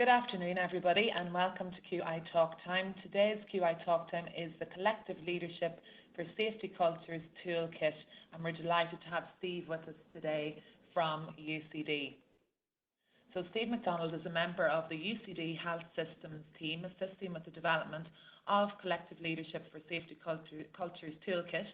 Good afternoon, everybody, and welcome to QITalktime. Today's QITalktime is the Collective Leadership for Safety Cultures Toolkit, and we're delighted to have Steve with us today from UCD. So Steve Mcdonald is a member of the UCD Health Systems team, assisting with the development of Collective Leadership for Safety Cultures Toolkit.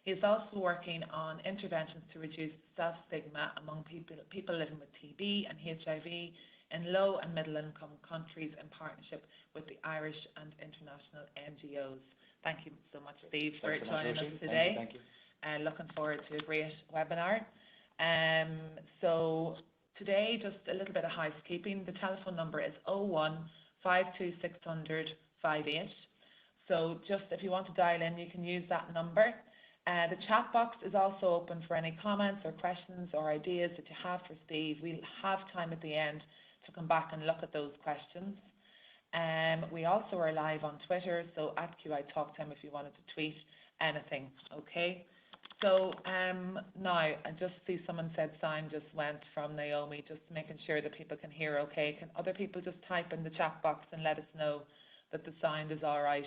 He is also working on interventions to reduce self-stigma among people living with TB and HIV in low and middle income countries in partnership with the Irish and international NGOs. Thank you so much, Steve, for joining us today. Thank you. Looking forward to a great webinar. So today, just a little bit of housekeeping. The telephone number is 01 52600 58. So just if you want to dial in, you can use that number. The chat box is also open for any comments or questions or ideas that you have for Steve. We'll have time at the end to come back and look at those questions. We also are live on Twitter, so at QITalktime if you wanted to tweet anything, okay? So now, I just see someone said sound just went from Naomi, just making sure that people can hear okay. Can other people just type in the chat box and let us know that the sound is all right?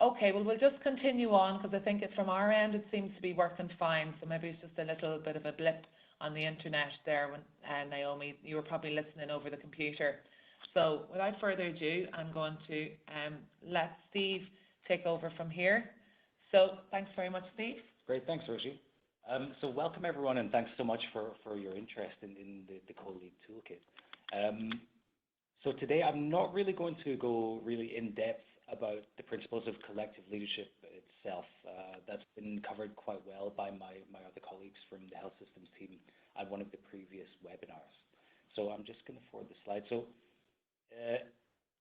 Okay, well, we'll just continue on because I think from our end it seems to be working fine. So maybe it's just a little bit of a blip on the internet there when Naomi, you were probably listening over the computer. So without further ado, I'm going to let Steve take over from here. So thanks very much, Steve. Great, thanks, Roshi. So welcome everyone, and thanks so much for your interest in the Co-Lead Toolkit. So today I'm not really going to go really in depth about the principles of collective leadership itself. That's been covered quite well by my other colleagues from the health systems team at one of the previous webinars. So I'm just going to forward the slide. So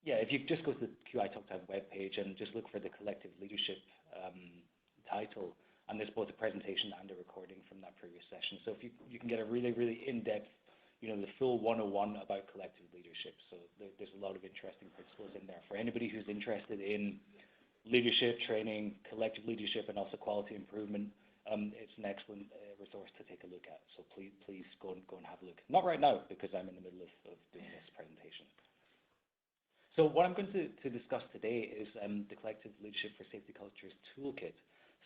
yeah, if you just go to the QITalktime webpage and just look for the collective leadership title, and there's both a presentation and a recording from that previous session. So if you can get a really in-depth, the full 101 about collective leadership. So there's a lot of interesting principles in there for anybody who's interested in leadership training, collective leadership, and also quality improvement. It's an excellent resource to take a look at. So please go and have a look. Not right now because I'm in the middle of doing this presentation. So what I'm going to discuss today is the Collective Leadership for Safety Cultures Toolkit.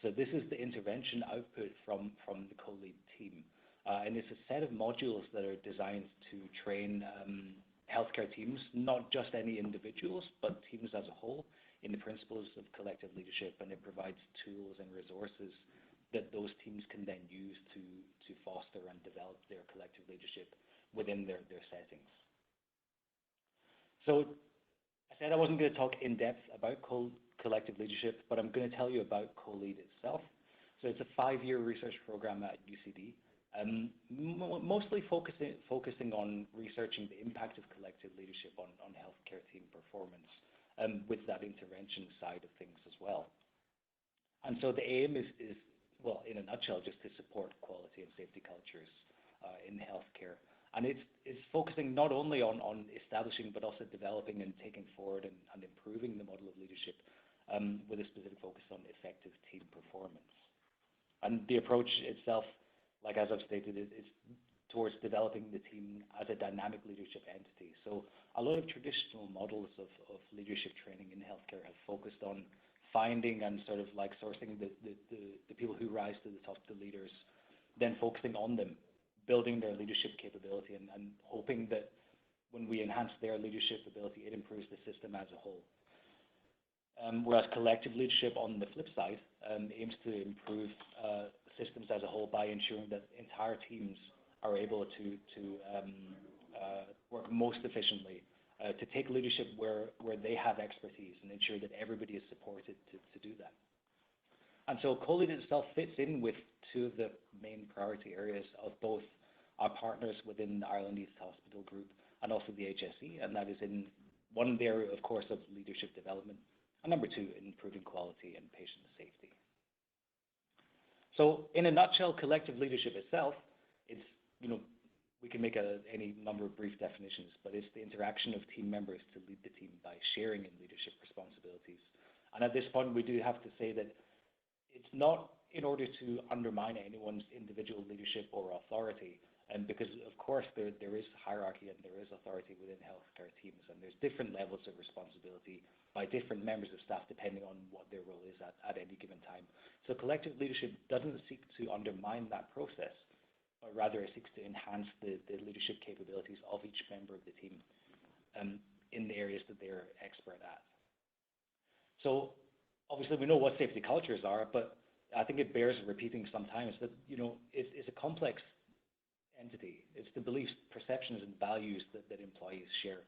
So this is the intervention output from the co-lead team. And it's a set of modules that are designed to train healthcare teams, not just any individuals, but teams as a whole, in the principles of collective leadership, and it provides tools and resources that those teams can then use to foster and develop their collective leadership within their settings. So I said I wasn't going to talk in depth about collective leadership, but I'm going to tell you about Co-Lead itself. So it's a 5-year research program at UCD. Mostly focusing on researching the impact of collective leadership on healthcare team performance, with that intervention side of things as well. And so the aim is, well, in a nutshell, just to support quality and safety cultures in healthcare. And it's focusing not only on establishing, but also developing and taking forward and improving the model of leadership with a specific focus on effective team performance. And the approach itself, like as I've stated, it's towards developing the team as a dynamic leadership entity. So a lot of traditional models of leadership training in healthcare have focused on finding and sort of like sourcing the people who rise to the top, the leaders, then focusing on them, building their leadership capability and hoping that when we enhance their leadership ability, it improves the system as a whole. Whereas collective leadership, on the flip side, aims to improve systems as a whole by ensuring that entire teams are able to work most efficiently, to take leadership where they have expertise and ensure that everybody is supported to do that. And so Co-Lead itself fits in with two of the main priority areas of both our partners within the Ireland East Hospital Group and also the HSE, and that is in one area, of course, of leadership development, and number two, improving quality and patient safety. So in a nutshell, collective leadership itself, it's, we can make any number of brief definitions, but it's the interaction of team members to lead the team by sharing in leadership responsibilities. And at this point, we do have to say that it's not in order to undermine anyone's individual leadership or authority. because of course there is hierarchy and there is authority within healthcare teams, and there's different levels of responsibility by different members of staff depending on what their role is at any given time. So collective leadership doesn't seek to undermine that process, but rather it seeks to enhance the leadership capabilities of each member of the team in the areas that they're expert at. So obviously we know what safety cultures are, but I think it bears repeating sometimes that, you know, it's a complex entity. It's the beliefs, perceptions, and values that employees share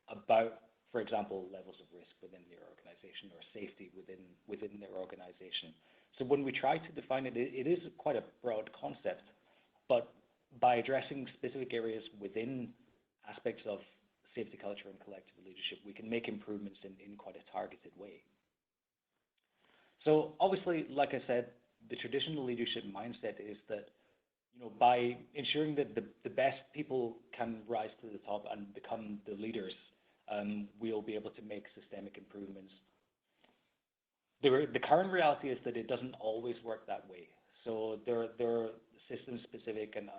about, for example, levels of risk within their organization or safety within their organization. So when we try to define it, it is quite a broad concept, but by addressing specific areas within aspects of safety culture and collective leadership, we can make improvements in quite a targeted way. So obviously, like I said, the traditional leadership mindset is that, you know, by ensuring that the best people can rise to the top and become the leaders, we'll be able to make systemic improvements. The current reality is that it doesn't always work that way. So there are system-specific and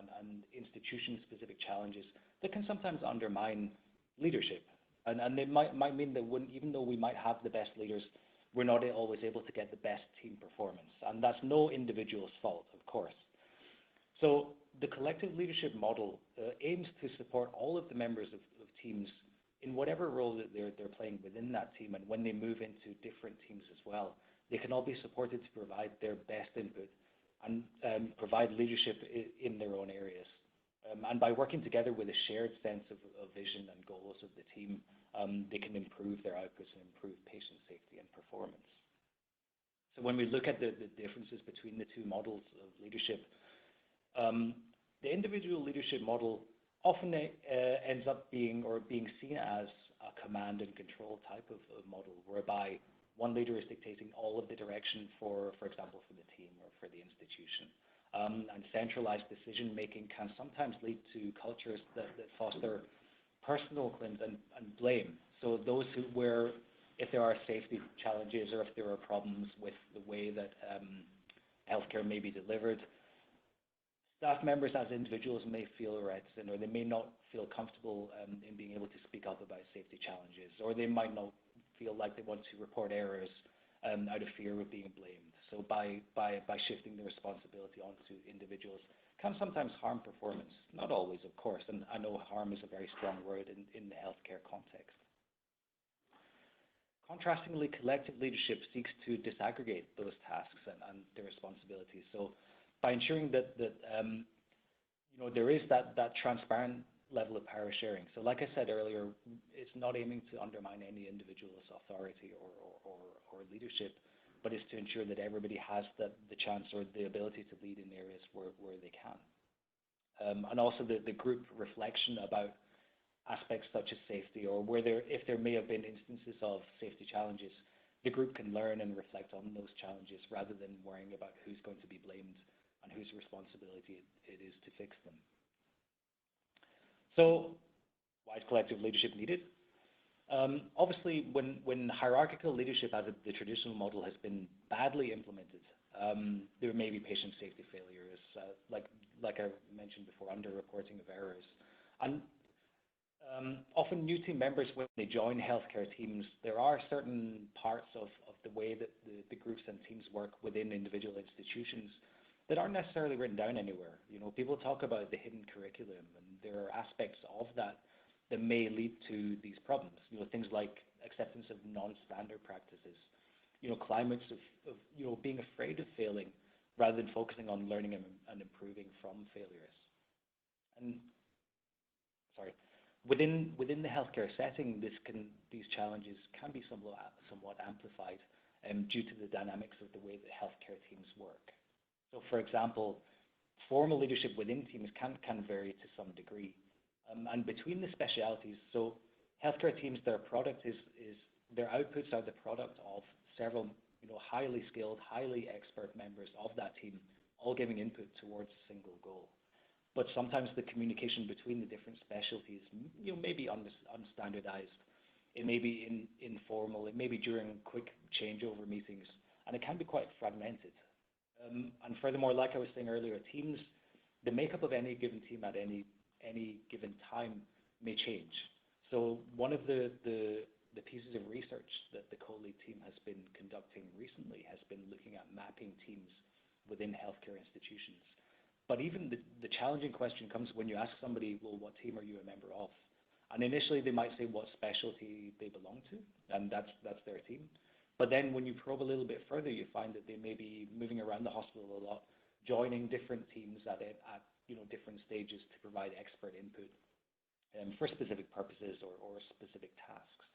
institution-specific challenges that can sometimes undermine leadership. And it might mean that even though we might have the best leaders, we're not always able to get the best team performance. And that's no individual's fault, of course. So the collective leadership model aims to support all of the members of teams in whatever role that they're playing within that team, and when they move into different teams as well, they can all be supported to provide their best input and provide leadership in their own areas. And by working together with a shared sense of vision and goals of the team, they can improve their outputs and improve patient safety and performance. So when we look at the differences between the two models of leadership, the individual leadership model often ends up being seen as a command and control type of model, whereby one leader is dictating all of the direction for example, for the team or for the institution. And centralized decision making can sometimes lead to cultures that foster personal claims and blame. So those where if there are safety challenges or if there are problems with the way that healthcare may be delivered, staff members as individuals may feel reticent, or they may not feel comfortable in being able to speak up about safety challenges, or they might not feel like they want to report errors out of fear of being blamed. So by shifting the responsibility onto individuals can sometimes harm performance. Not always, of course, and I know harm is a very strong word in the healthcare context. Contrastingly, collective leadership seeks to disaggregate those tasks and their responsibilities. So by ensuring that you know, there is that transparent level of power sharing. So like I said earlier, it's not aiming to undermine any individual's authority or leadership, but it's to ensure that everybody has the chance or the ability to lead in areas where they can. And also the group reflection about aspects such as safety, or if there may have been instances of safety challenges, the group can learn and reflect on those challenges rather than worrying about who's going to be blamed and whose responsibility it is to fix them. So why is collective leadership needed? Obviously, when hierarchical leadership as the traditional model has been badly implemented, there may be patient safety failures, like I mentioned before, underreporting of errors. And often new team members, when they join healthcare teams, there are certain parts of the way that the groups and teams work within individual institutions that aren't necessarily written down anywhere. You know, people talk about the hidden curriculum, and there are aspects of that that may lead to these problems. You know, things like acceptance of non-standard practices. You know, climates of you know, being afraid of failing rather than focusing on learning and improving from failures. And within the healthcare setting, these challenges can be somewhat amplified due to the dynamics of the way that healthcare teams work. So, for example, formal leadership within teams can vary to some degree, and between the specialities. So, healthcare teams, their product their outputs are the product of several, you know, highly skilled, highly expert members of that team, all giving input towards a single goal. But sometimes the communication between the different specialties, you know, may be unstandardized. It may be informal. It may be during quick changeover meetings, and it can be quite fragmented. And furthermore, like I was saying earlier, teams the makeup of any given team at any given time may change. So one of the pieces of research that the co-lead team has been conducting recently has been looking at mapping teams within healthcare institutions. But even the challenging question comes when you ask somebody, well, what team are you a member of? And initially they might say what specialty they belong to, and that's their team. But then when you probe a little bit further, you find that they may be moving around the hospital a lot, joining different teams at different stages to provide expert input for specific purposes or specific tasks.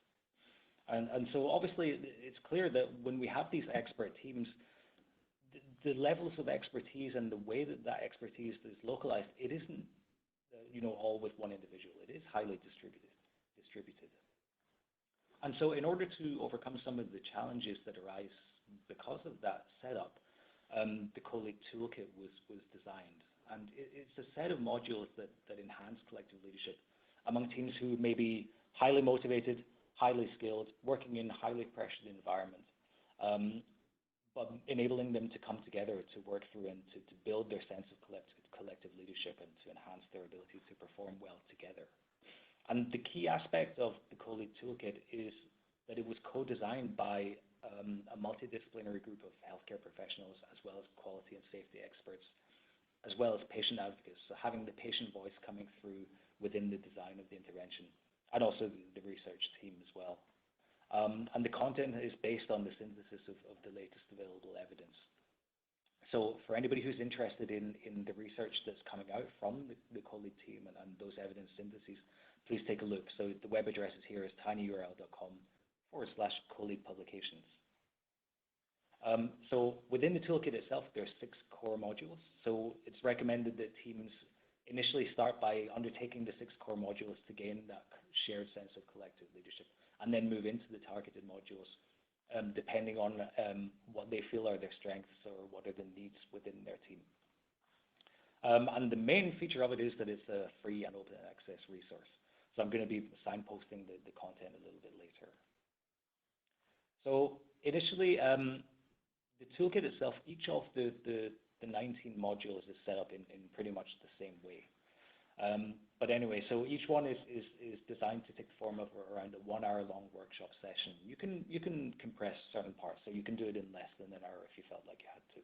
And so obviously it's clear that when we have these expert teams, the levels of expertise and the way that that expertise is localized, it isn't all with one individual. It is highly distributed. And so in order to overcome some of the challenges that arise because of that setup, the co-lead toolkit was designed. And it's a set of modules that enhance collective leadership among teams who may be highly motivated, highly skilled, working in highly pressured environment, but enabling them to come together to work through and to build their sense of collective leadership and to enhance their ability to perform well together. And the key aspect of the co-lead toolkit is that it was co-designed by a multidisciplinary group of healthcare professionals, as well as quality and safety experts, as well as patient advocates. So having the patient voice coming through within the design of the intervention, and also the research team as well. And the content is based on the synthesis of the latest available evidence. So for anybody who's interested in the research that's coming out from the co-lead team and those evidence syntheses, please take a look. So the web address is here is tinyurl.com/co-lead publications. So within the toolkit itself, there's 6 core modules. So it's recommended that teams initially start by undertaking the 6 core modules to gain that shared sense of collective leadership, and then move into the targeted modules, depending on what they feel are their strengths or what are the needs within their team. And the main feature of it is that it's a free and open access resource. So I'm going to be signposting the content a little bit later. So initially, the toolkit itself, each of the 19 modules is set up in pretty much the same way. But anyway, so each one is designed to take the form of around a 1 hour long workshop session. You can compress certain parts, so you can do it in less than an hour if you felt like you had to.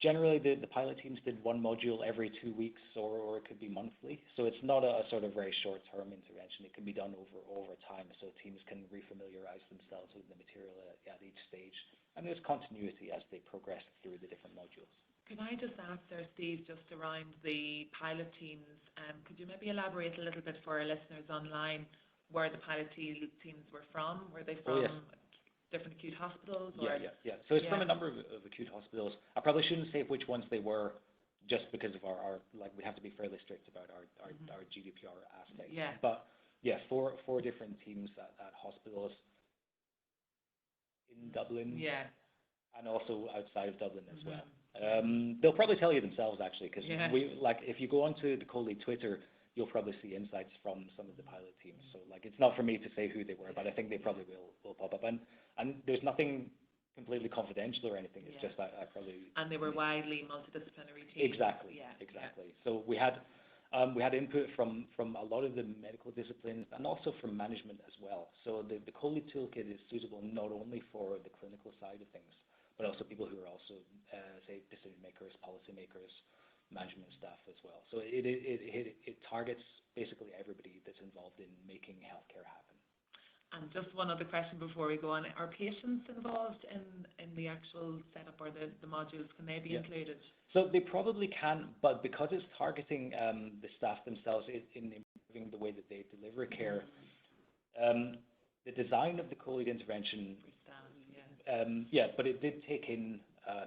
Generally, the pilot teams did 1 module every 2 weeks, or it could be monthly. So it's not a sort of very short-term intervention. It can be done over time, so teams can refamiliarize themselves with the material at each stage. And there's continuity as they progress through the different modules. Can I just ask there, Steve, just around the pilot teams, could you maybe elaborate a little bit for our listeners online where the pilot teams were from? Were they from different acute hospitals? Or? Yeah. So it's from a number of acute hospitals. I probably shouldn't say which ones they were, just because of our we have to be fairly strict about our GDPR aspect. Yeah. But yeah, four different teams at hospitals in Dublin. Yeah. And also outside of Dublin as well. They'll probably tell you themselves, actually, because if you go onto the co-lead Twitter, you'll probably see insights from some of the pilot teams. So it's not for me to say who they were, but I think they probably will pop up. And there's nothing completely confidential or anything. It's just I probably. And they were widely multidisciplinary teams. Exactly. Yeah. Exactly. Yeah. So we had input from a lot of the medical disciplines and also from management as well. So the co-lead toolkit is suitable not only for the clinical side of things, but also people who are also, say, decision makers, policy makers, management staff as well. So it targets basically everybody that's involved in making healthcare happen. And just one other question before we go on. Are patients involved in the actual setup or the modules? Can they be included? So they probably can, but because it's targeting the staff themselves in improving the way that they deliver care, the design of the co-lead intervention, but it did take in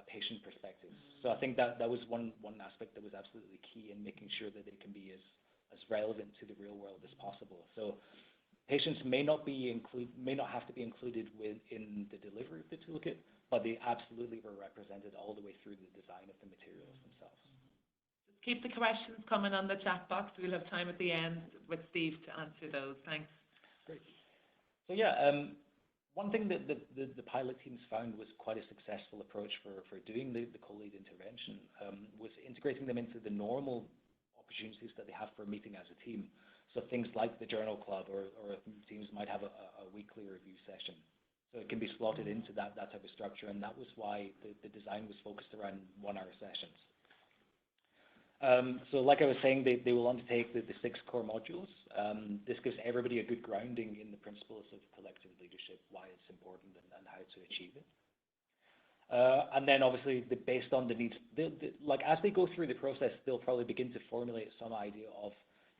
patient perspectives. So I think that was one aspect that was absolutely key in making sure that it can be as relevant to the real world as possible. So patients may not have to be included in the delivery of the toolkit, but they absolutely were represented all the way through the design of the materials themselves. Keep the questions coming on the chat box. We'll have time at the end with Steve to answer those. Thanks. Great. So one thing that the pilot teams found was quite a successful approach for doing the co-lead intervention was integrating them into the normal opportunities that they have for meeting as a team. So things like the journal club, or teams might have a weekly review session. So it can be slotted into that type of structure, and that was why the design was focused around 1-hour sessions. So like I was saying, they will undertake the 6 core modules. This gives everybody a good grounding in the principles of collective leadership, why it's important, and how to achieve it. And then obviously, based on the needs, like as they go through the process, they'll probably begin to formulate some idea of,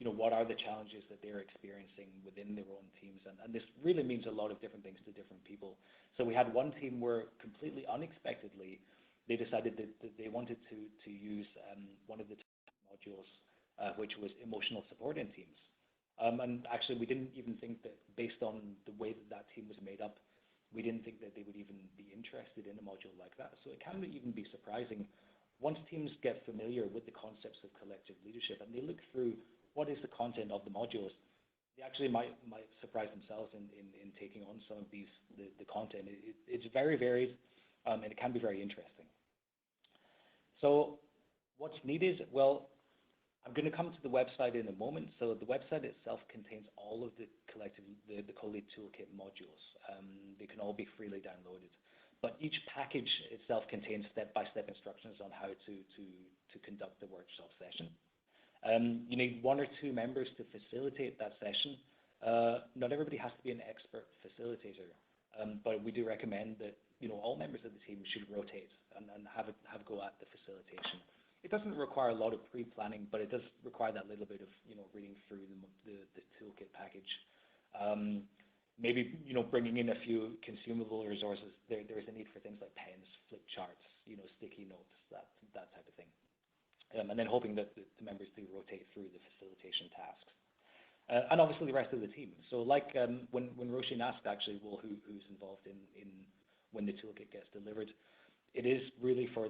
what are the challenges that they're experiencing within their own teams. And this really means a lot of different things to different people. So we had one team where completely unexpectedly, they decided that they wanted to use one of the modules, which was emotional support in teams. And actually, we didn't even think that, based on the way that team was made up, we didn't think that they would even be interested in a module like that. So it can even be surprising once teams get familiar with the concepts of collective leadership and they look through what is the content of the modules, they actually might surprise themselves in taking on some of the content. It's very varied, and it can be very interesting. So what's needed? Well, I'm going to come to the website in a moment. So the website itself contains all of the Co-Lead Toolkit modules. They can all be freely downloaded. But each package itself contains step-by-step instructions on how to conduct the workshop session. You need 1 or 2 members to facilitate that session. Not everybody has to be an expert facilitator, but we do recommend that all members of the team should rotate and have a go at the facilitation. It doesn't require a lot of pre-planning, but it does require that little bit of reading through the toolkit package. Maybe bringing in a few consumable resources. There is a need for things like pens, flip charts, sticky notes, that type of thing. And then hoping that the members do rotate through the facilitation tasks. And obviously the rest of the team. So like when Roshin asked actually, well, who's involved in when the toolkit gets delivered, it is really for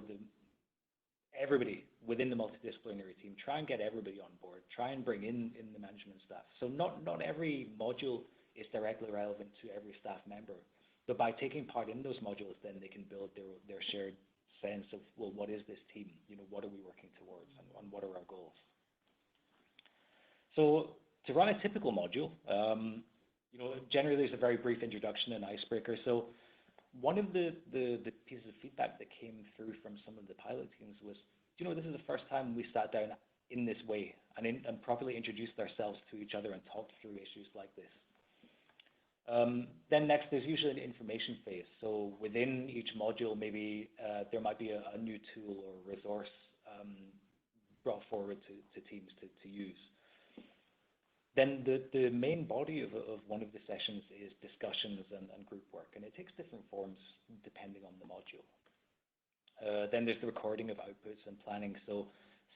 everybody within the multidisciplinary team. Try and get everybody on board. Try and bring in the management staff. So not every module is directly relevant to every staff member, but by taking part in those modules, then they can build their shared sense of, well, what is this team? What are we working towards, and what are our goals? So to run a typical module, generally there's a very brief introduction and icebreaker. So one of the pieces of feedback that came through from some of the pilot teams was, this is the first time we sat down in this way and properly introduced ourselves to each other and talked through issues like this. Then next, there's usually an information phase. So within each module, maybe there might be a new tool or resource brought forward to teams to use. Then the main body of one of the sessions is discussions and group work, and it takes different forms depending on the module. Then there's the recording of outputs and planning. So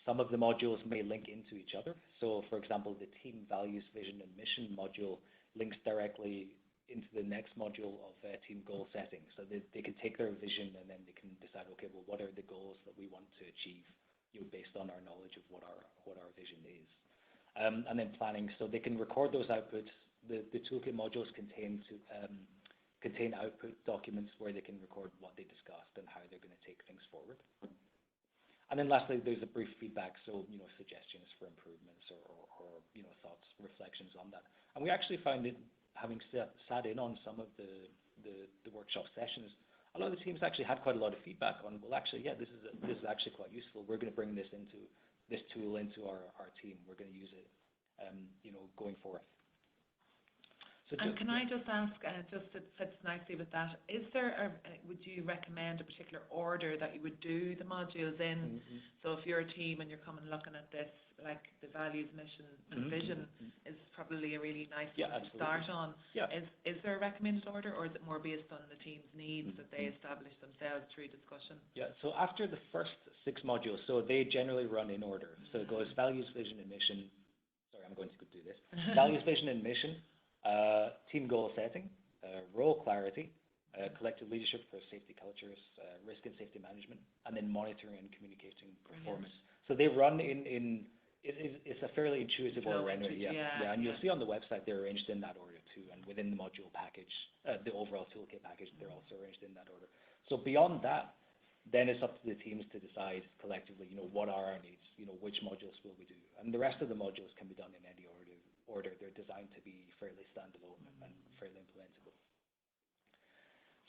some of the modules may link into each other. So for example, the team values, vision, and mission module links directly into the next module of team goal setting. So they can take their vision and then they can decide, okay, well, what are the goals that we want to achieve, based on our knowledge of what our vision is. And then planning, so they can record those outputs. The toolkit modules contain output documents where they can record what they discussed and how they're going to take things forward. And then lastly, there's a brief feedback, so suggestions for improvements or thoughts, reflections on that. And we actually found it, having sat in on some of the workshop sessions, a lot of the teams actually had quite a lot of feedback on, well, actually, yeah, this is actually quite useful. We're going to bring this tool into our team. We're going to use it, going forth. So and can I just ask, just it fits nicely with that, would you recommend a particular order that you would do the modules in? Mm-hmm. So if you're a team and you're coming looking at this, like the values, mission, and vision is probably a really nice one to start on. Yeah. Is there a recommended order, or is it more based on the team's needs that they establish themselves through discussion? Yeah, so after the first 6 modules, so they generally run in order. So it goes values, vision, and mission. Sorry, I'm going to do this. Values, vision, and mission. Team goal setting, role clarity, collective leadership for safety cultures, risk and safety management, and then monitoring and communicating performance. So they run it's a fairly intuitive order anyway. Yeah, and you'll see on the website they're arranged in that order too, and within the module package, the overall toolkit package, they're also arranged in that order. So beyond that, then it's up to the teams to decide collectively, what are our needs, which modules will we do. And the rest of the modules can be done in any order. They're designed to be fairly standalone and fairly implementable.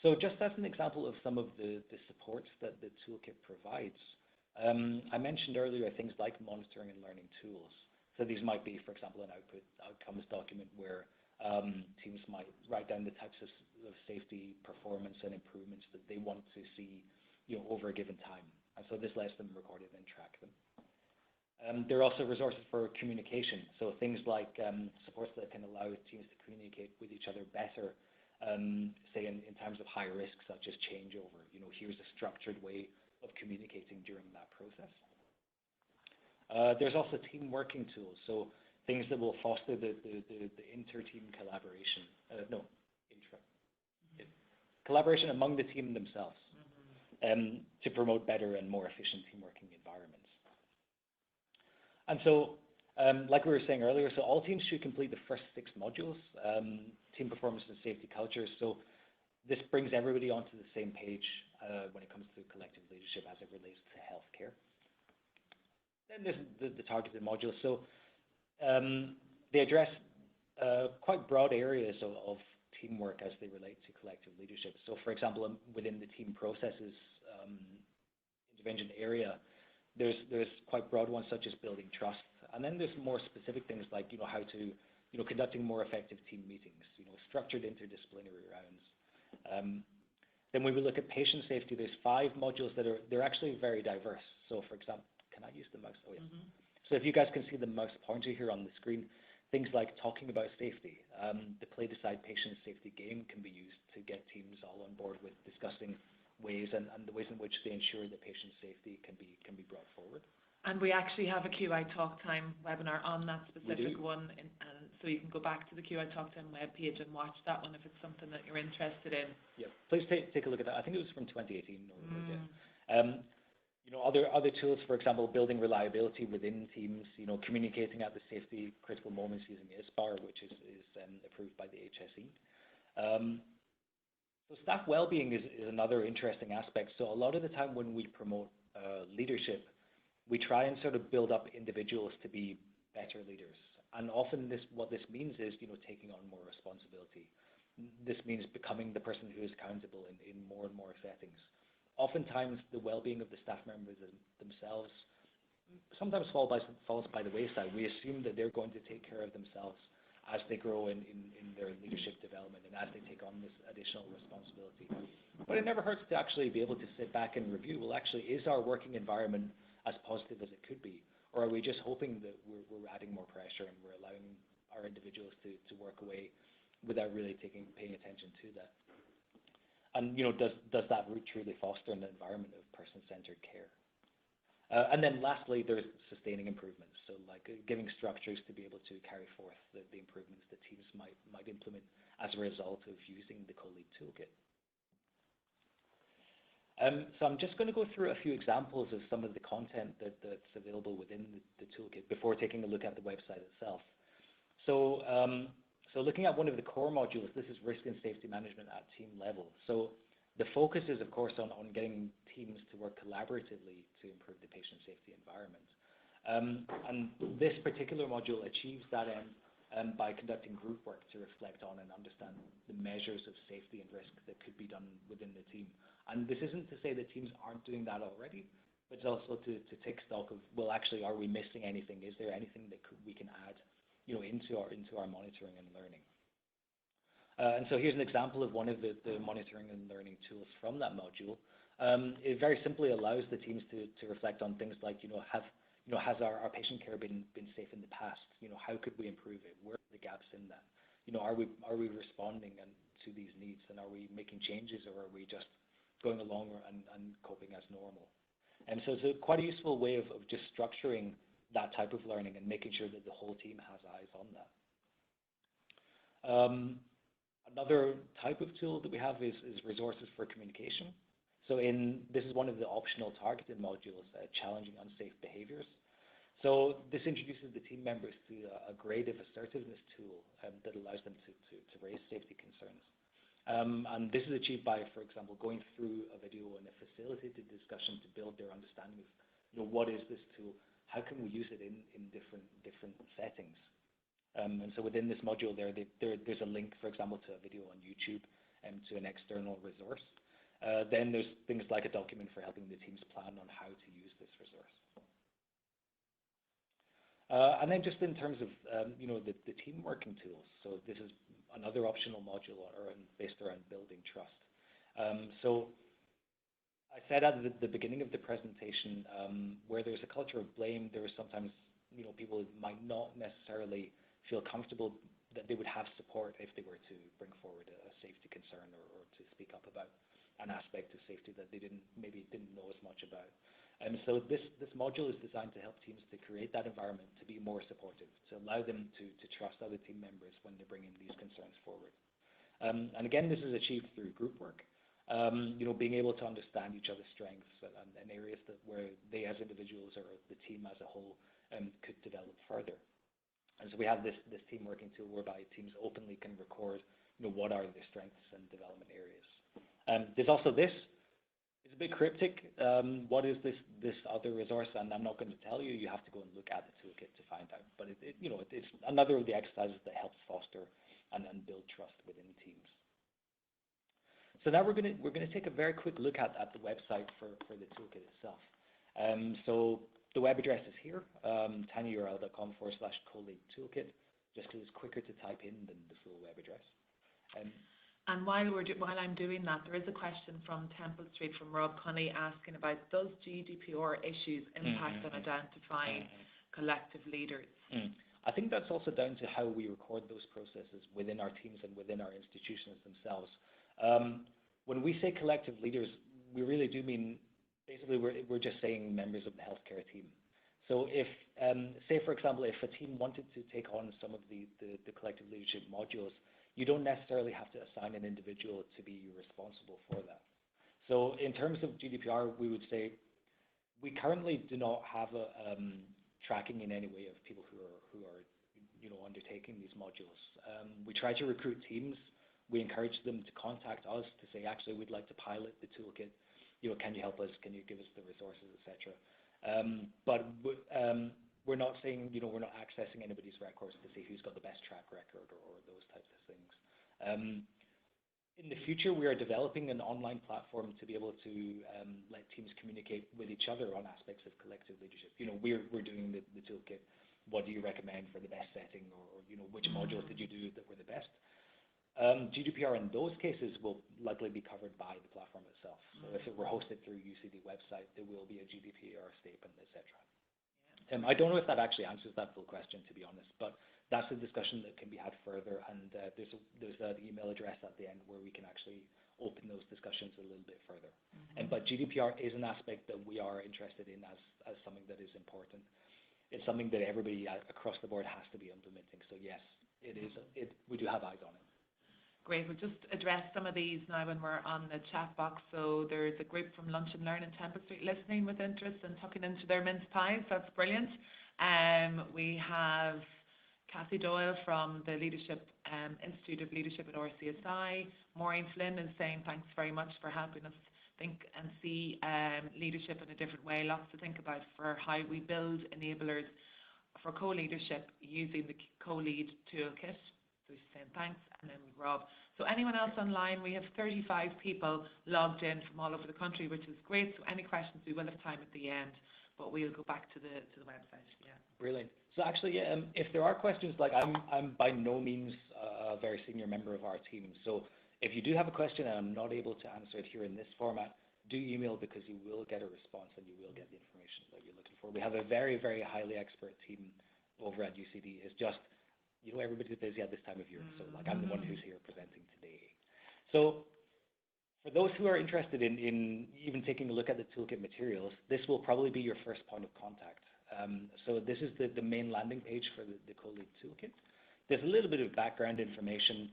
So just as an example of some of the supports that the toolkit provides, I mentioned earlier things like monitoring and learning tools. So these might be, for example, an outcomes document where teams might write down the types of safety performance and improvements that they want to see over a given time. And so this lets them record it and track them. There are also resources for communication. So things like supports that can allow teams to communicate with each other better, say in times of high risk, such as changeover. Here's a structured way of communicating during that process. There's also team working tools. So things that will foster the inter-team collaboration. Collaboration among the team themselves. To promote better and more efficient team working environments. And so, like we were saying earlier, so all teams should complete the first 6 modules, team performance and safety cultures. So this brings everybody onto the same page when it comes to collective leadership as it relates to healthcare. Then there's the targeted modules. So they address quite broad areas of teamwork as they relate to collective leadership. So for example, within the team processes intervention area, there's quite broad ones such as building trust. And then there's more specific things like, how to, conducting more effective team meetings, structured interdisciplinary rounds. Then when we look at patient safety, there's 5 modules that they're actually very diverse. So for example, can I use the mouse? Oh, yeah. So if you guys can see the mouse pointer here on the screen, things like talking about safety. The play decide patient safety game can be used to get teams all on board with discussing ways and the ways in which they ensure that patient safety can be brought forward. And we actually have a QI Talk Time webinar on that specific one, and so you can go back to the QI Talk Time webpage and watch that one if it's something that you're interested in. Yeah, please take a look at that. I think it was from 2018. Other tools, for example, building reliability within teams, communicating at the safety critical moments using ISPAR, which is approved by the HSE. So staff well-being is another interesting aspect. So a lot of the time when we promote leadership, we try and sort of build up individuals to be better leaders. And often what this means is, taking on more responsibility. This means becoming the person who is accountable in more and more settings. Oftentimes, the well-being of the staff members themselves sometimes falls by the wayside. We assume that they're going to take care of themselves as they grow in their leadership development and as they take on this additional responsibility. But it never hurts to actually be able to sit back and review, well, actually, is our working environment as positive as it could be? Or are we just hoping that we're adding more pressure and we're allowing our individuals to work away without really paying attention to that? And does that truly foster an environment of person-centered care? And then lastly, there's sustaining improvements. So like giving structures to be able to carry forth the improvements that teams might implement as a result of using the Co-Lead Toolkit. So I'm just going to go through a few examples of some of the content that's available within the toolkit before taking a look at the website itself. So, so looking at one of the core modules, this is risk and safety management at team level. So the focus is, of course, on getting teams to work collaboratively to improve the patient safety environment. And this particular module achieves that end by conducting group work to reflect on and understand the measures of safety and risk that could be done within the team. And this isn't to say that teams aren't doing that already, but it's also to take stock of, well, actually, are we missing anything? Is there anything that we can add, into our monitoring and learning? And so here's an example of one of the monitoring and learning tools from that module. It very simply allows the teams to reflect on things like, has our patient care been safe in the past? How could we improve it? Where are the gaps in that? Are we responding to these needs, and are we making changes, or are we just going along and coping as normal? And so it's quite a useful way of just structuring that type of learning and making sure that the whole team has eyes on that. Another type of tool that we have is resources for communication. So this is one of the optional targeted modules, challenging unsafe behaviors. So this introduces the team members to a grade of assertiveness tool that allows them to raise safety concerns. And this is achieved by, for example, going through a video and a facilitated discussion to build their understanding of, what is this tool? How can we use it in different settings? And so within this module there's a link, for example, to a video on YouTube and to an external resource. Then there's things like a document for helping the teams plan on how to use this resource. And then just in terms of, the team working tools. So this is another optional module based around building trust. So I said at the beginning of the presentation, where there's a culture of blame, there is sometimes, people might not necessarily feel comfortable that they would have support if they were to bring forward a safety concern or to speak up about an aspect of safety that they maybe didn't know as much about. So this module is designed to help teams to create that environment, to be more supportive, to allow them to trust other team members when they're bringing these concerns forward. And again, this is achieved through group work. Being able to understand each other's strengths and areas where they as individuals or the team as a whole could develop further. And so we have this team working tool whereby teams openly can record, what are their strengths and development areas. There's also this. It's a bit cryptic. What is this other resource? And I'm not going to tell you. You have to go and look at the toolkit to find out. But it's another of the exercises that helps foster and build trust within teams. So now we're going to take a very quick look at the website for the toolkit itself. So the web address is here, tinyurl.com/colead-toolkit, just because it's quicker to type in than the full web address. And while I'm doing that, there is a question from Temple Street from Rob Cunny asking about, does GDPR issues impact on identifying collective leaders? I think that's also down to how we record those processes within our teams and within our institutions themselves. When we say collective leaders, we really do mean, basically we're just saying members of the healthcare team. So if, say for example, if a team wanted to take on some of the collective leadership modules, you don't necessarily have to assign an individual to be responsible for that. So in terms of GDPR, we would say we currently do not have a tracking in any way of people who are undertaking these modules. We try to recruit teams. We encourage them to contact us to say, actually, we'd like to pilot the toolkit. Can you help us? Can you give us the resources, etc. But we're not saying, we're not accessing anybody's records to see who's got the best track record or those types of things. In the future, we are developing an online platform to be able to let teams communicate with each other on aspects of collective leadership. We're doing the toolkit. What do you recommend for the best setting, or which modules did you do that were the best? GDPR in those cases will likely be covered by the platform itself. So if it were hosted through UCD website, there will be a GDPR statement, etc. I don't know if that actually answers that full question, to be honest, but that's a discussion that can be had further, and there's an email address at the end where we can actually open those discussions a little bit further. But GDPR is an aspect that we are interested in as something that is important. It's something that everybody across the board has to be implementing. So yes, it is. We do have eyes on it. Great. We'll just address some of these now when we're on the chat box. So there's a group from Lunch and Learn in Temple Street listening with interest and tucking into their mince pies. That's brilliant. We have Kathy Doyle from the Leadership Institute of Leadership at RCSI. Maureen Flynn is saying thanks very much for helping us think and see leadership in a different way. Lots to think about for how we build enablers for co-leadership using the co-lead toolkit. So she's saying thanks, and then with Rob. So anyone else online? We have 35 people logged in from all over the country, which is great. So any questions, we will have time at the end, but we'll go back to the website. Yeah. Brilliant. So actually, if there are questions, like I'm by no means a very senior member of our team. So if you do have a question and I'm not able to answer it here in this format, do email, because you will get a response and you will get the information that you're looking for. We have a very, very highly expert team over at UCD. It's just, everybody's busy at this time of year, so I'm the one who's here presenting today. So for those who are interested in even taking a look at the Toolkit materials, this will probably be your first point of contact. So this is the main landing page for the Co-Lead Toolkit. There's a little bit of background information.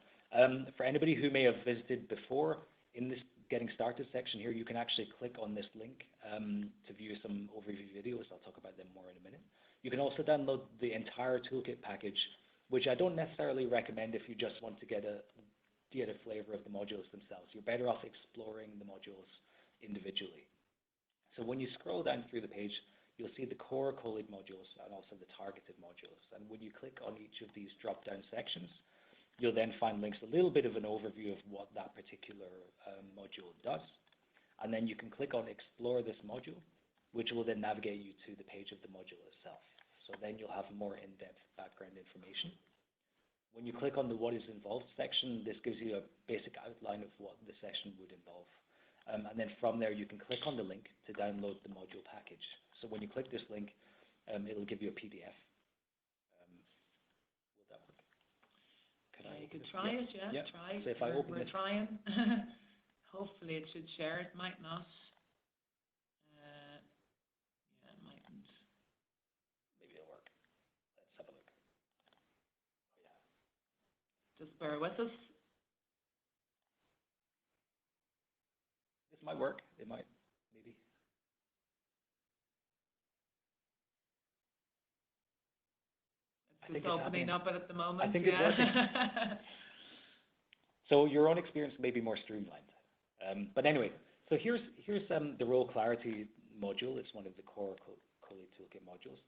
For anybody who may have visited before, in this Getting Started section here, you can actually click on this link to view some overview videos. I'll talk about them more in a minute. You can also download the entire Toolkit package, which I don't necessarily recommend if you just want to get get a flavor of the modules themselves. You're better off exploring the modules individually. So when you scroll down through the page, you'll see the core co-lead modules and also the targeted modules. And when you click on each of these drop-down sections, you'll then find links, a little bit of an overview of what that particular module does. And then you can click on Explore this module, which will then navigate you to the page of the module itself. So then you'll have more in-depth background information. When you click on the What is Involved section, this gives you a basic outline of what the session would involve. And then from there, you can click on the link to download the module package. So when you click this link, it'll give you a PDF. Will that work? You could try it, yeah. Try. So if I open we're it, trying. Hopefully it should share. It might not. Yeah, it mightn't. Maybe it'll work. Let's have a look. Oh, yeah. Just bear with us. This might work. It might, maybe. It's opening up at the moment. I think it's working. So your own experience may be more streamlined. But anyway, so here's the role clarity module. It's one of the core co-lead toolkit modules.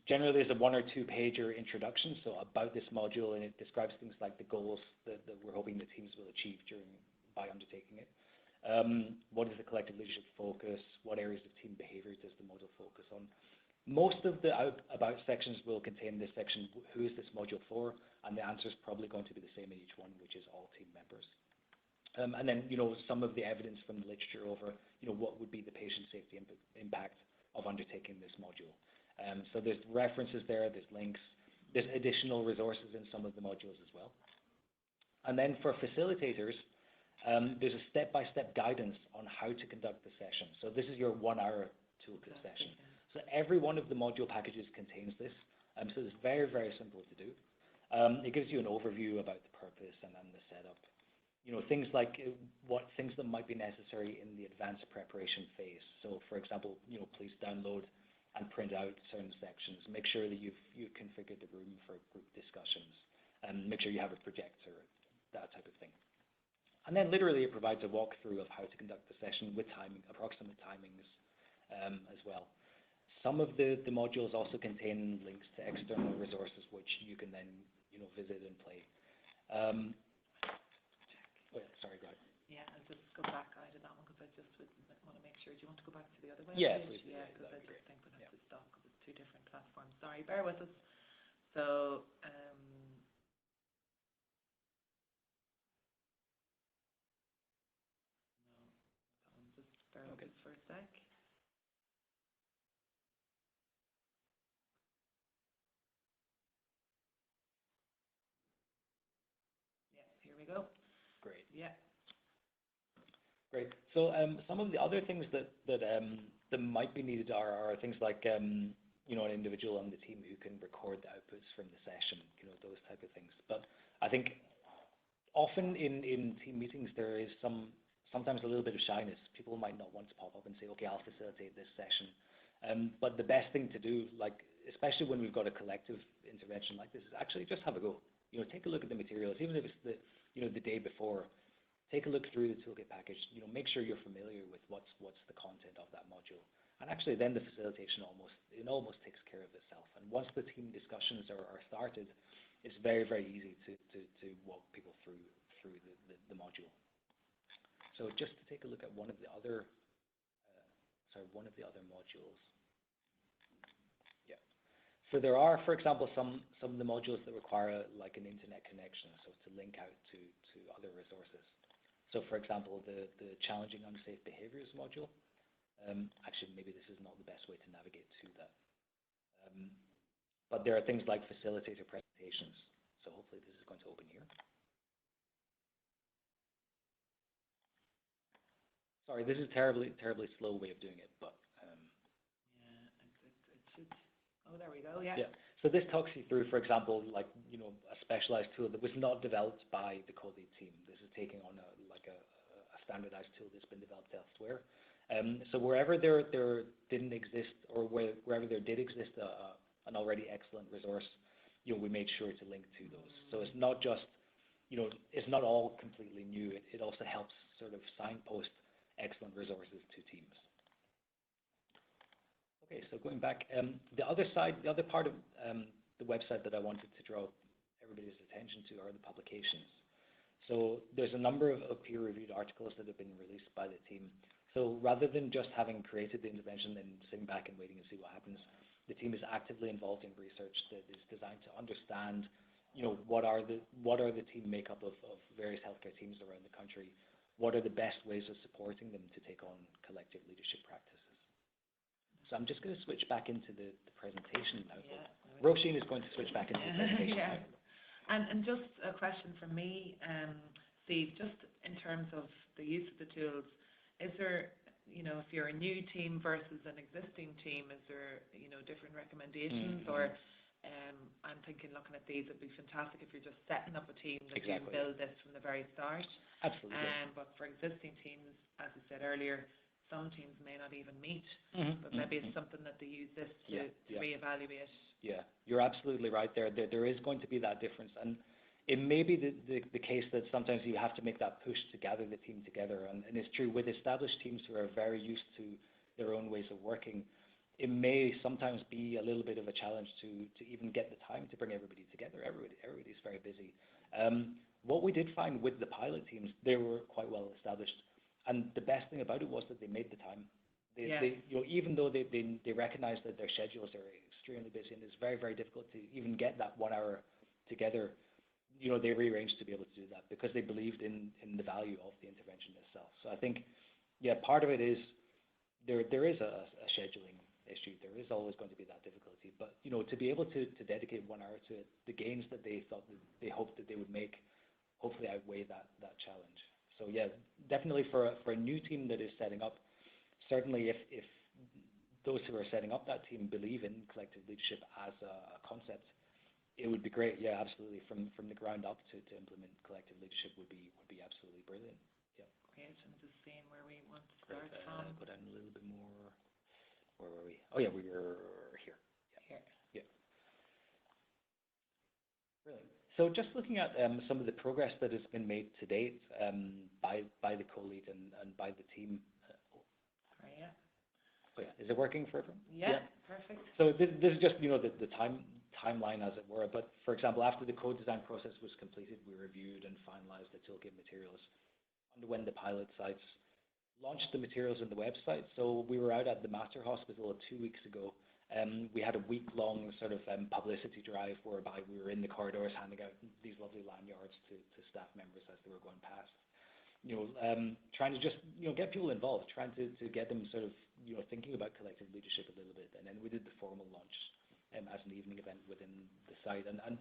Generally, there's a 1 or 2 pager introduction, so about this module, and it describes things like the goals that we're hoping the teams will achieve by undertaking it. What is the collective leadership focus? What areas of team behavior does the module focus on? Most of the about sections will contain this section, who is this module for? And the answer is probably going to be the same in each one, which is all team members. And then, some of the evidence from the literature over, what would be the patient safety impact of undertaking this module. So there's references there, there's links, there's additional resources in some of the modules as well. And then for facilitators, there's a step-by-step guidance on how to conduct the session. So this is your 1-hour toolkit session. So every one of the module packages contains this. So it's very, very simple to do. It gives you an overview about the purpose and then the setup. Things like what things that might be necessary in the advanced preparation phase. So for example, please download and print out certain sections. Make sure that you've configured the room for group discussions, and make sure you have a projector, that type of thing. And then literally it provides a walkthrough of how to conduct the session with timing, approximate timings as well. Some of the modules also contain links to external resources which you can then visit and play. Sorry, go ahead. Yeah, I'll just go back out of that one because I just want to make sure. Do you want to go back to the other web Yeah, page? please. Yeah, because I just think we'll have to stop because it's 2 different platforms. Sorry, bear with us. So, just bear with us for a sec. Yeah, here we go. Great. Yeah. Great. So some of the other things that might be needed are things like an individual on the team who can record the outputs from the session, those type of things. But I think often in team meetings there is sometimes a little bit of shyness. People might not want to pop up and say, okay, I'll facilitate this session. But the best thing to do, especially when we've got a collective intervention like this, is actually just have a go. Take a look at the materials, even if it's the day before. Take a look through the toolkit package. Make sure you're familiar with what's the content of that module. And actually, then the facilitation almost takes care of itself. And once the team discussions are started, it's very, very easy to walk people through the module. So just to take a look at one of the other modules. Yeah. So there are, for example, some of the modules that require an internet connection, so to link out to other resources. So for example, the challenging unsafe behaviors module. Actually, maybe this is not the best way to navigate to that. But there are things like facilitator presentations. So hopefully this is going to open here. Sorry, this is terribly slow way of doing it, but yeah, it should. Oh, there we go. Yeah. Yeah. So this talks you through, for example, a specialized tool that was not developed by the co-lead team. This is taking on a standardized tool that's been developed elsewhere. So wherever there didn't exist, or wherever there did exist an already excellent resource, we made sure to link to those. So it's not just it's not all completely new. It also helps sort of signpost excellent resources to teams. Okay, so going back, the other part of the website that I wanted to draw everybody's attention to are the publications. So there's a number of peer-reviewed articles that have been released by the team. So rather than just having created the intervention and sitting back and waiting and see what happens, the team is actively involved in research that is designed to understand, what are the team makeup of various healthcare teams around the country? What are the best ways of supporting them to take on collective leadership practices? So I'm just going to switch back into the presentation now. Yeah. Roisin is going to switch back into the presentation now. And just a question from me, Steve, just in terms of the use of the tools, is there, if you're a new team versus an existing team, is there, different recommendations? Or I'm thinking, looking at these, it'd be fantastic if you're just setting up a team that you can build this from the very start. Absolutely. But for existing teams, as you said earlier, some teams may not even meet, but maybe it's something that they use this to reevaluate. Yeah, you're absolutely right there. There is going to be that difference, and it may be the case that sometimes you have to make that push to gather the team together, and it's true with established teams who are very used to their own ways of working. It may sometimes be a little bit of a challenge to even get the time to bring everybody together. Everybody's very busy. What we did find with the pilot teams, they were quite well established, and the best thing about it was that they made the time. They even though they recognize that their schedules are extremely busy and it's very, very difficult to even get that 1 hour together, they rearranged to be able to do that because they believed in the value of the intervention itself. So I think, part of it is there is a scheduling issue. There is always going to be that difficulty, but to be able to dedicate 1 hour to it, the gains that they thought that they hoped that they would make, hopefully outweigh that challenge. So definitely for a new team that is setting up, certainly if those who are setting up that team believe in collective leadership as a concept, it would be great. Yeah, absolutely. From the ground up to implement collective leadership would be absolutely brilliant. Yeah. Great. I'm just seeing where we want to start from. Go down a little bit more. Where were we? Oh yeah, we were here. Yeah. Here. Yeah. Brilliant. So just looking at some of the progress that has been made to date by the co-lead and by the team. Yeah. Oh yeah, is it working for everyone? Yeah, perfect. So this is just the timeline, as it were. But for example, after the code design process was completed, we reviewed and finalized the Toolkit Materials, underwent the pilot sites, launched the materials in the website. So we were out at the Mater Hospital 2 weeks ago. We had a week-long sort of publicity drive whereby we were in the corridors handing out these lovely lanyards to staff members as they were going past. Trying to just get people involved, trying to get them sort of thinking about collective leadership a little bit, and then we did the formal launch as an evening event within the site, and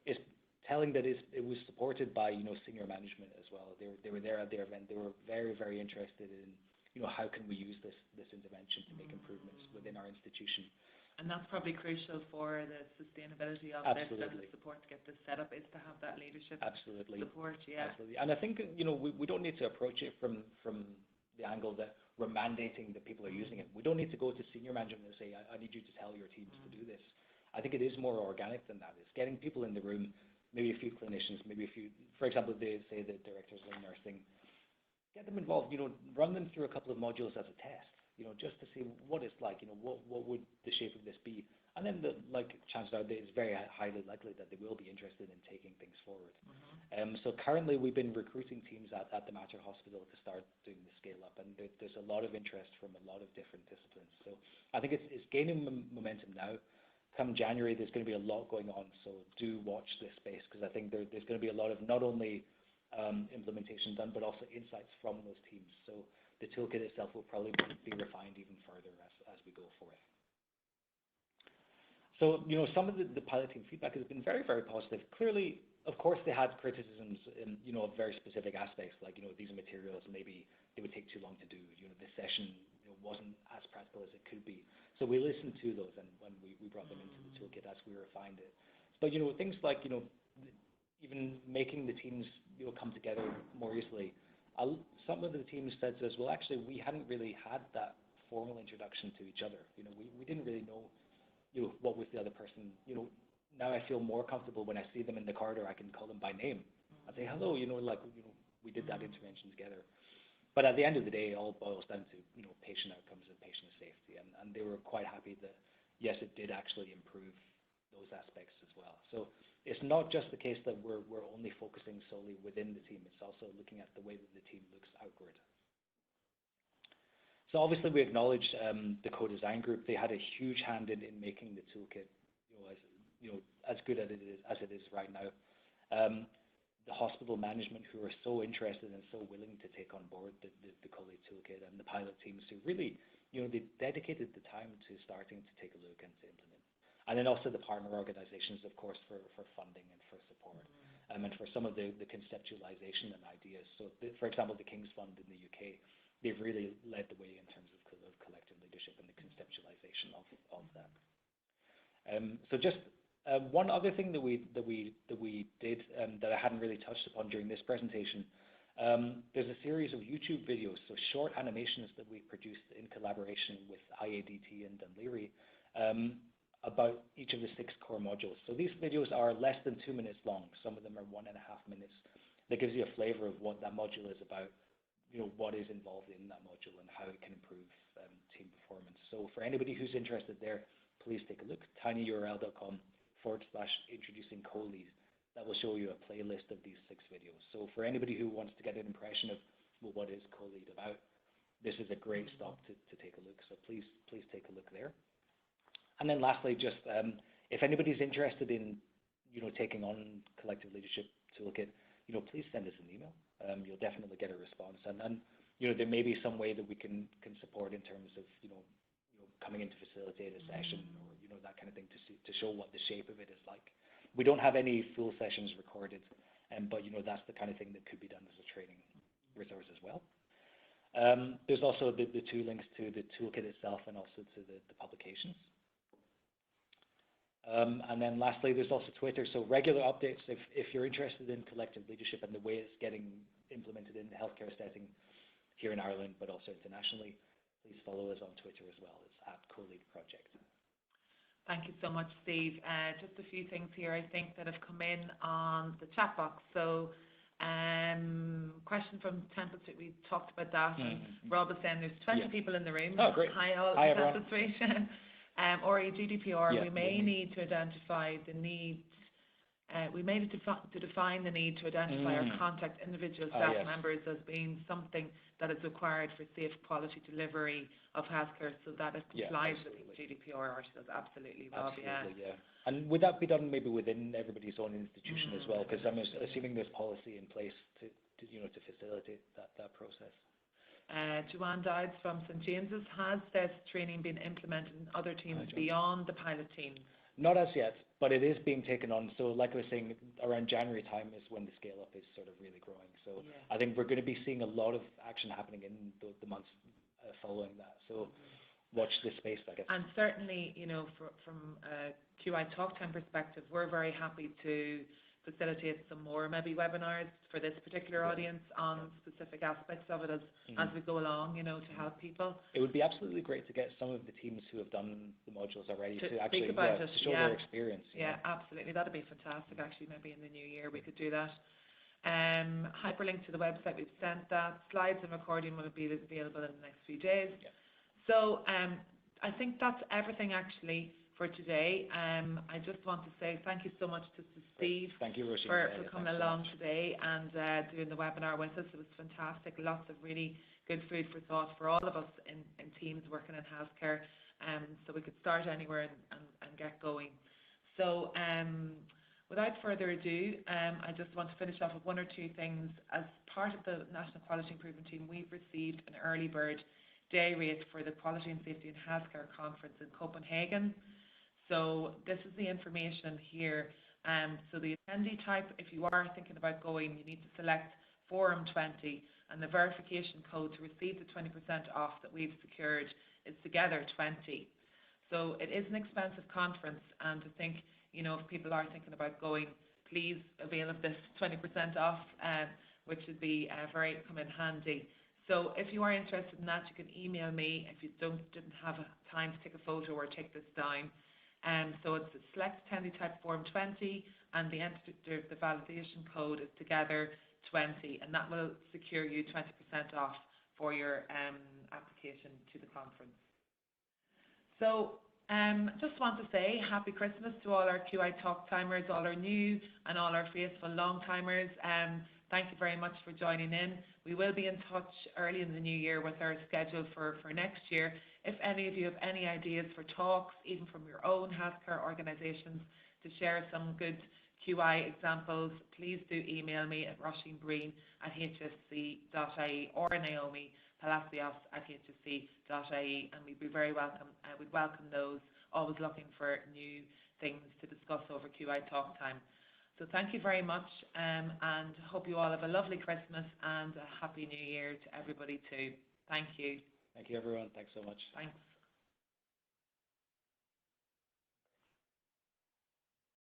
it's telling that it was supported by senior management as well. They were there at the event. They were very, very interested in how can we use this intervention to make improvements within our institution. And that's probably crucial for the sustainability of this and the support to get this set up, is to have that leadership support. Yeah. Absolutely. And I think we don't need to approach it from the angle that we're mandating that people are using it. We don't need to go to senior management and say, I need you to tell your teams to do this. I think it is more organic than that. It's getting people in the room, maybe a few clinicians, maybe a few, for example, they say the directors of nursing, get them involved, run them through a couple of modules as a test. Just to see what it's like, what would the shape of this be? And then chances are that it's very highly likely that they will be interested in taking things forward. So currently we've been recruiting teams at the Mater Hospital to start doing the scale up, and there's a lot of interest from a lot of different disciplines. So I think it's gaining momentum now. Come January, there's going to be a lot going on, so do watch this space, because I think there's going to be a lot of not only implementation done, but also insights from those teams. So the toolkit itself will probably be refined even further as we go forth. So, some of the pilot team feedback has been very, very positive. Clearly, of course, they had criticisms in, of very specific aspects, like, these materials, maybe they would take too long to do. This session wasn't as practical as it could be. So we listened to those, and when we brought them into the toolkit as we refined it. But, things like, even making the teams, come together more easily. Some of the teams said to us, well, actually, we hadn't really had that formal introduction to each other. We didn't really know, what was the other person. Now I feel more comfortable when I see them in the corridor. I can call them by name. and say, hello, we did that intervention together. But at the end of the day, it all boils down to, patient outcomes and patient safety. And they were quite happy that, yes, it did actually improve those aspects as well. So it's not just the case that we're only focusing solely within the team. It's also looking at the way that the team looks outward. So obviously we acknowledge the co-design group. They had a huge hand in making the toolkit, as good as it is right now. The hospital management who are so interested and so willing to take on board the Colleague Toolkit, and the pilot teams who really, they dedicated the time to starting to take a look and to implement. And then also the partner organizations, of course, for funding and for support, and for some of the conceptualization and ideas. So, for example, the King's Fund in the UK, they've really led the way in terms of collective leadership and the conceptualization of that. So just one other thing that we did that I hadn't really touched upon during this presentation, there's a series of YouTube videos, so short animations that we produced in collaboration with IADT and Dunleary about each of the 6 core modules. So these videos are less than 2 minutes long. Some of them are 1.5 minutes. That gives you a flavor of what that module is about, what is involved in that module and how it can improve team performance. So for anybody who's interested there, please take a look, tinyurl.com/introducing co-lead. That will show you a playlist of these 6 videos. So for anybody who wants to get an impression of, well, what is co-lead about, this is a great stop to take a look. So please take a look there. And then lastly, just if anybody's interested in, taking on Collective Leadership Toolkit, please send us an email. You'll definitely get a response. And there may be some way that we can support in terms of, coming in to facilitate a session or, that kind of thing to show what the shape of it is like. We don't have any full sessions recorded, but, that's the kind of thing that could be done as a training resource as well. There's also the 2 links to the toolkit itself and also to the publications. And then lastly, there's also Twitter. So regular updates if you're interested in collective leadership and the way it's getting implemented in the healthcare setting here in Ireland, but also internationally, please follow us on Twitter as well. It's @CoLeadProject. Thank you so much, Steve. Just a few things here, I think, that have come in on the chat box. So, question from Temple Street, we talked about that, and Rob is saying there's 20 people in the room. Oh, great. Hi, all. Hi, everyone. Or GDPR, Yeah, we may need to identify the need. We may need to define the need to identify or contact individual staff members as being something that is required for safe quality delivery of healthcare, so that it complies with GDPR articles. Absolutely, Rob. Absolutely, yeah. And would that be done maybe within everybody's own institution as well? Because I'm assuming there's policy in place to facilitate that process. Joanne Dides from St James's, has this training been implemented in other teams beyond the pilot teams? Not as yet, but it is being taken on. So like I was saying, around January time is when the scale up is sort of really growing. So I think we're going to be seeing a lot of action happening in the months following that. So watch this space, I guess. And certainly, from a QITalktime perspective, we're very happy to facilitate some more maybe webinars for this particular audience on specific aspects of it as we go along, to help people. It would be absolutely great to get some of the teams who have done the modules already to actually speak about it, to show their experience. Yeah, absolutely. That'd be fantastic. Actually, maybe in the new year we could do that. Hyperlink to the website, we've sent that. Slides and recording will be available in the next few days. Yeah. So I think that's everything actually for today. I just want to say thank you so much to Steve for coming along today and doing the webinar with us. It was fantastic. Lots of really good food for thought for all of us in teams working in healthcare. So we could start anywhere and get going. So without further ado, I just want to finish off with 1 or 2 things. As part of the National Quality Improvement Team, we've received an early bird day rate for the Quality and Safety in Healthcare Conference in Copenhagen. So this is the information here. So the attendee type, if you are thinking about going, you need to select Forum 20, and the verification code to receive the 20% off that we've secured is Together 20. So it is an expensive conference, and I think, if people are thinking about going, please avail of this 20% off, which would be come in handy. So if you are interested in that, you can email me if you didn't have time to take a photo or take this down. So it's select attendee type form 20, and the validation code is together 20, and that will secure you 20% off for your application to the conference. So just want to say Happy Christmas to all our QI Talk timers, all our new and all our faithful long timers. Thank you very much for joining in. We will be in touch early in the new year with our schedule for next year. If any of you have any ideas for talks, even from your own healthcare organisations, to share some good QI examples, please do email me at roisinbreen@hsc.ie or Naomi Palacios@hsc.ie, and we'd be very welcome. We'd welcome those. Always looking for new things to discuss over QI Talk Time. So thank you very much, and hope you all have a lovely Christmas and a happy New Year to everybody too. Thank you. Thank you, everyone. Thanks so much. Thanks.